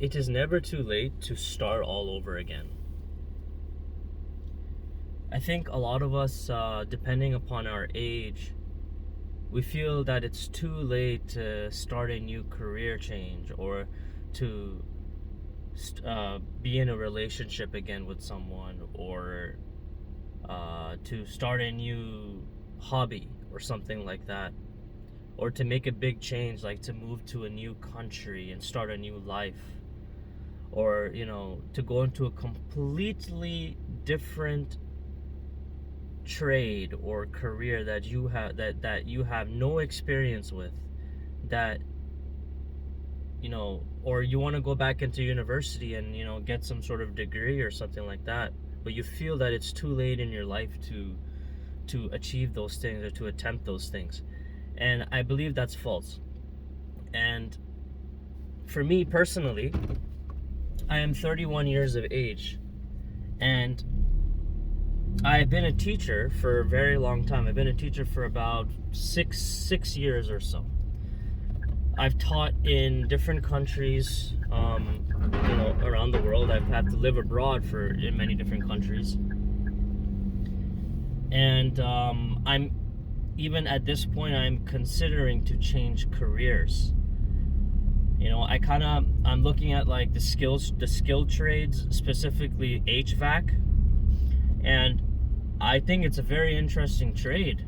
it is never too late to start all over again. I think a lot of us, depending upon our age, we feel that it's too late to start a new career change or to be in a relationship again with someone, or to start a new hobby or something like that, or to make a big change like to move to a new country and start a new life, or to go into a completely different trade or career that you have no experience with, that or you want to go back into university and get some sort of degree or something like that, but you feel that it's too late in your life to achieve those things or to attempt those things. And I believe that's false. And for me personally, I am 31 years of age, and I've been a teacher for a very long time. I've been a teacher for about six years or so. I've taught in different countries, around the world. I've had to live abroad in many different countries. And I'm even at this point, I'm considering to change careers. I'm looking at like the skilled trades, specifically HVAC. And I think it's a very interesting trade,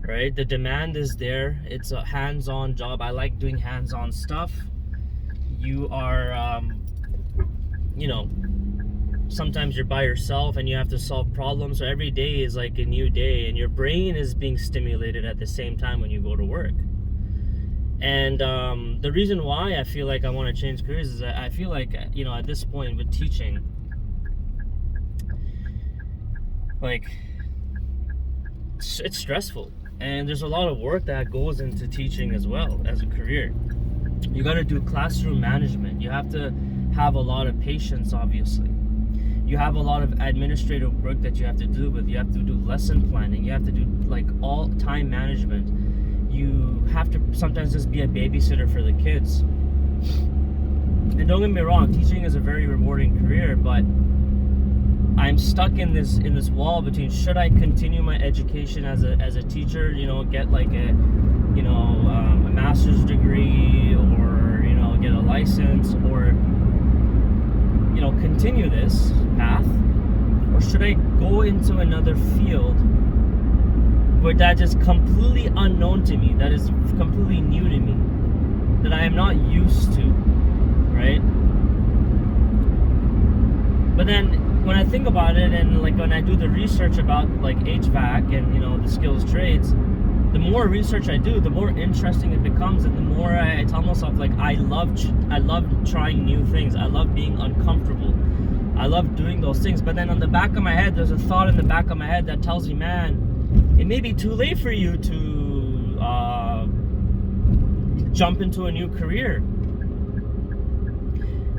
right? The demand is there. It's a hands-on job. I like doing hands-on stuff. You are, sometimes you're by yourself and you have to solve problems. So every day is like a new day, and your brain is being stimulated at the same time when you go to work. And the reason why I feel like I want to change careers is I feel like, at this point with teaching, like, it's stressful, and there's a lot of work that goes into teaching as well as a career. You got to do classroom management. You have to have a lot of patience, obviously. You have a lot of administrative work that you have to do with. You have to do lesson planning. You have to do like all time management. You have to sometimes just be a babysitter for the kids. And don't get me wrong, teaching is a very rewarding career, but I'm stuck in this wall between, should I continue my education as a teacher, get like a master's degree, or get a license, or continue this path, or should I go into another field where that is completely unknown to me, that is completely new to me, that I am not used to, right? But then when I think about it, and like when I do the research about like HVAC and the skills trades, the more research I do, the more interesting it becomes, and the more I tell myself, like, I love trying new things. I love being uncomfortable. I love doing those things. But then on the back of my head, there's a thought in the back of my head that tells me, man, it may be too late for you to jump into a new career.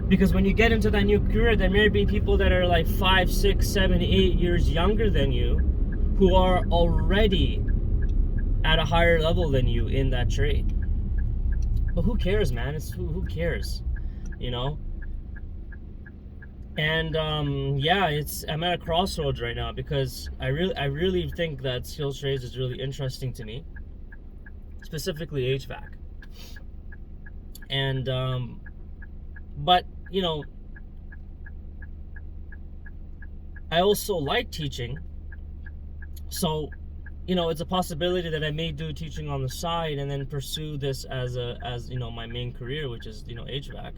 Because when you get into that new career, there may be people that are like 5, 6, 7, 8 years younger than you, who are already at a higher level than you in that trade. But who cares, man? Who cares, And I'm at a crossroads right now, because I really think that skills trades is really interesting to me, specifically HVAC. And but I also like teaching, so it's a possibility that I may do teaching on the side and then pursue this as my main career, which is HVAC.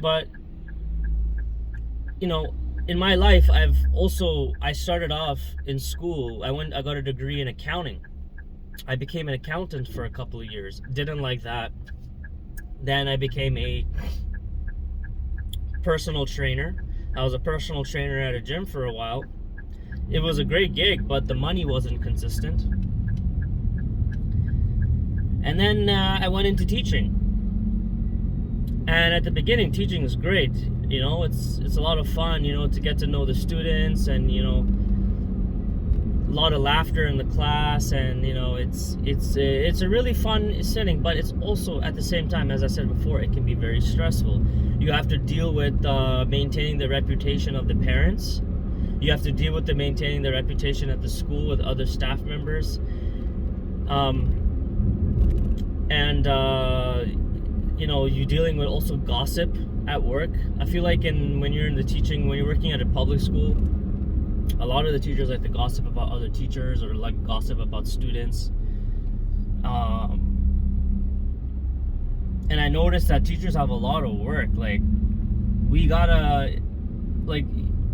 But in my life, I started off in school. I got a degree in accounting. I became an accountant for a couple of years. Didn't like that. Then I became a personal trainer. I was a personal trainer at a gym for a while. It was a great gig, but the money wasn't consistent. And then I went into teaching. And at the beginning, teaching is great. It's a lot of fun, to get to know the students and, lot of laughter in the class, and it's a really fun setting. But it's also, at the same time, as I said before, it can be very stressful. You have to deal with maintaining the reputation of the parents. You have to deal with maintaining the reputation at the school with other staff members, and you're dealing with also gossip at work. I feel like when you're working at a public school, a lot of the teachers like to gossip about other teachers or like gossip about students. And I noticed that teachers have a lot of work. Like, we gotta, like,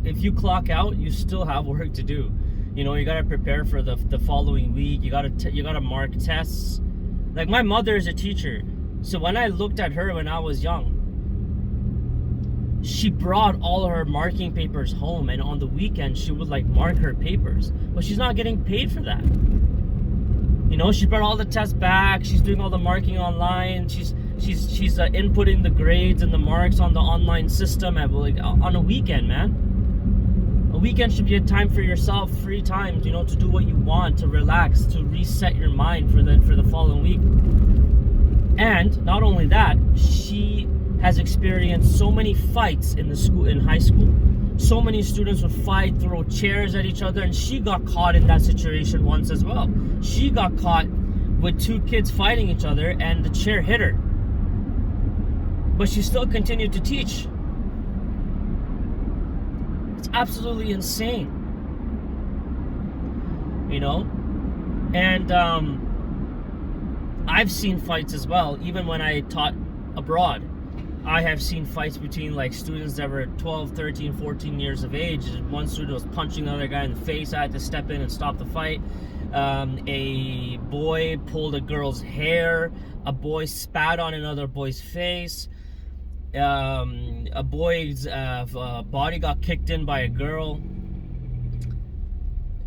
if you clock out, you still have work to do. You gotta prepare for the following week. You gotta mark tests. Like, my mother is a teacher, so when I looked at her when I was young, she brought all of her marking papers home, and on the weekend she would like mark her papers, but she's not getting paid for that. She brought all the tests back. She's doing all the marking online. She's inputting the grades and the marks on the online system on a weekend, man. A weekend should be a time for yourself, free time, to do what you want, to relax, to reset your mind for the following week. And not only that, she has experienced so many fights in high school. So many students would fight, throw chairs at each other, and she got caught in that situation once as well. She got caught with two kids fighting each other, and the chair hit her. But she still continued to teach. It's absolutely insane. And I've seen fights as well, even when I taught abroad. I have seen fights between like students that were 12, 13, 14 years of age. One student was punching the other guy in the face. I had to step in and stop the fight. A boy pulled a girl's hair. A boy spat on another boy's face. A boy's body got kicked in by a girl.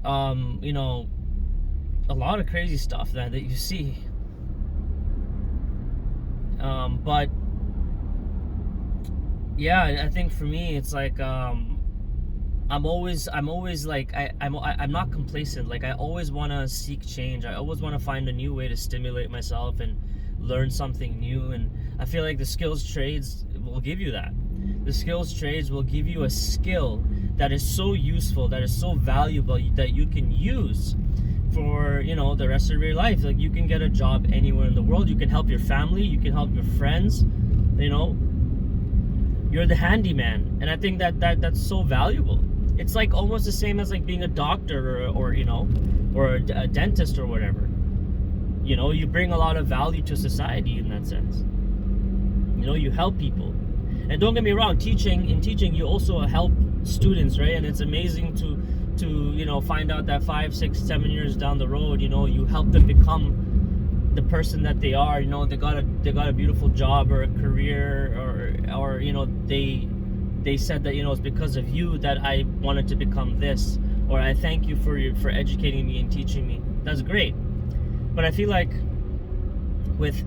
A lot of crazy stuff that you see. But yeah, I think for me, it's like I'm always like I'm not complacent. Like, I always want to seek change. I always want to find a new way to stimulate myself and learn something new. And I feel like the skills trades will give you that. The skills trades will give you a skill that is so useful, that is so valuable, that you can use for the rest of your life. Like, you can get a job anywhere in the world. You can help your family. You can help your friends. You're the handyman, and I think that's so valuable. It's like almost the same as like being a doctor or a dentist or whatever. You bring a lot of value to society in that sense. You help people. And don't get me wrong, in teaching you also help students, right? And it's amazing to find out that 5, 6, 7 years down the road, you help them become the person that they are. They got a beautiful job or a career, or they said that it's because of you that I wanted to become this, or I thank you for educating me and teaching me. That's great. But I feel like with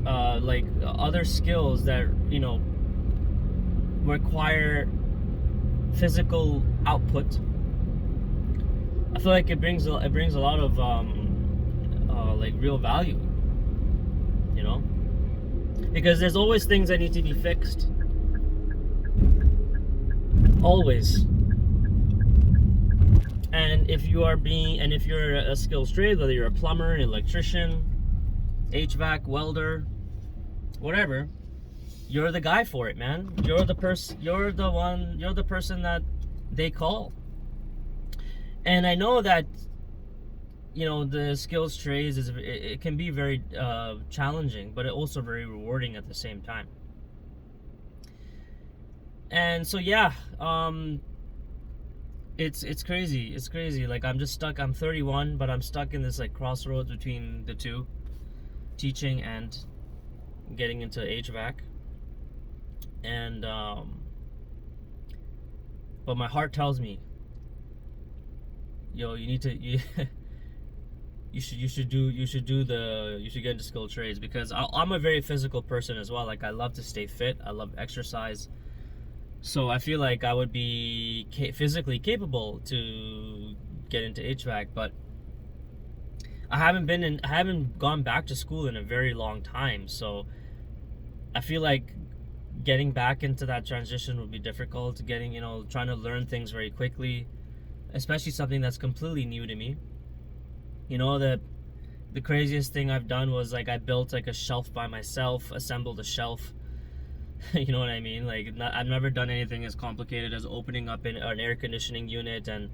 like other skills that require physical output, I feel like it brings a lot of like real value, because there's always things that need to be fixed, always. And if you're a skills trade, whether you're a plumber, an electrician, HVAC, welder, whatever, you're the guy for it, man. You're the person that they call. And I know that the skills trades it can be very challenging, but it also very rewarding at the same time. And so yeah, it's crazy. It's crazy. Like, I'm just stuck. I'm 31, but I'm stuck in this like crossroads between the two, teaching and getting into HVAC. And but my heart tells me, you need to you should get into skilled trades, because I'm a very physical person as well. Like, I love to stay fit. I love exercise. So I feel like I would be physically capable to get into HVAC, but I haven't gone back to school in a very long time. So I feel like getting back into that transition would be difficult. Getting, trying to learn things very quickly, especially something that's completely new to me. The craziest thing I've done was like I built like a shelf by myself, assembled a shelf. You know what I mean? Like I've never done anything as complicated as opening up an air conditioning unit and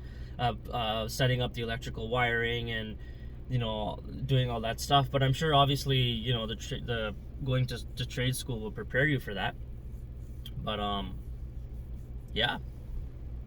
setting up the electrical wiring and doing all that stuff. But I'm sure obviously the going to trade school will prepare you for that. But yeah,